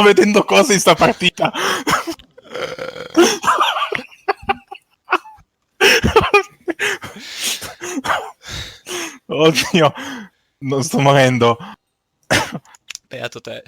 sto vedendo cose in sta partita. Oddio, non sto morendo. Beato te.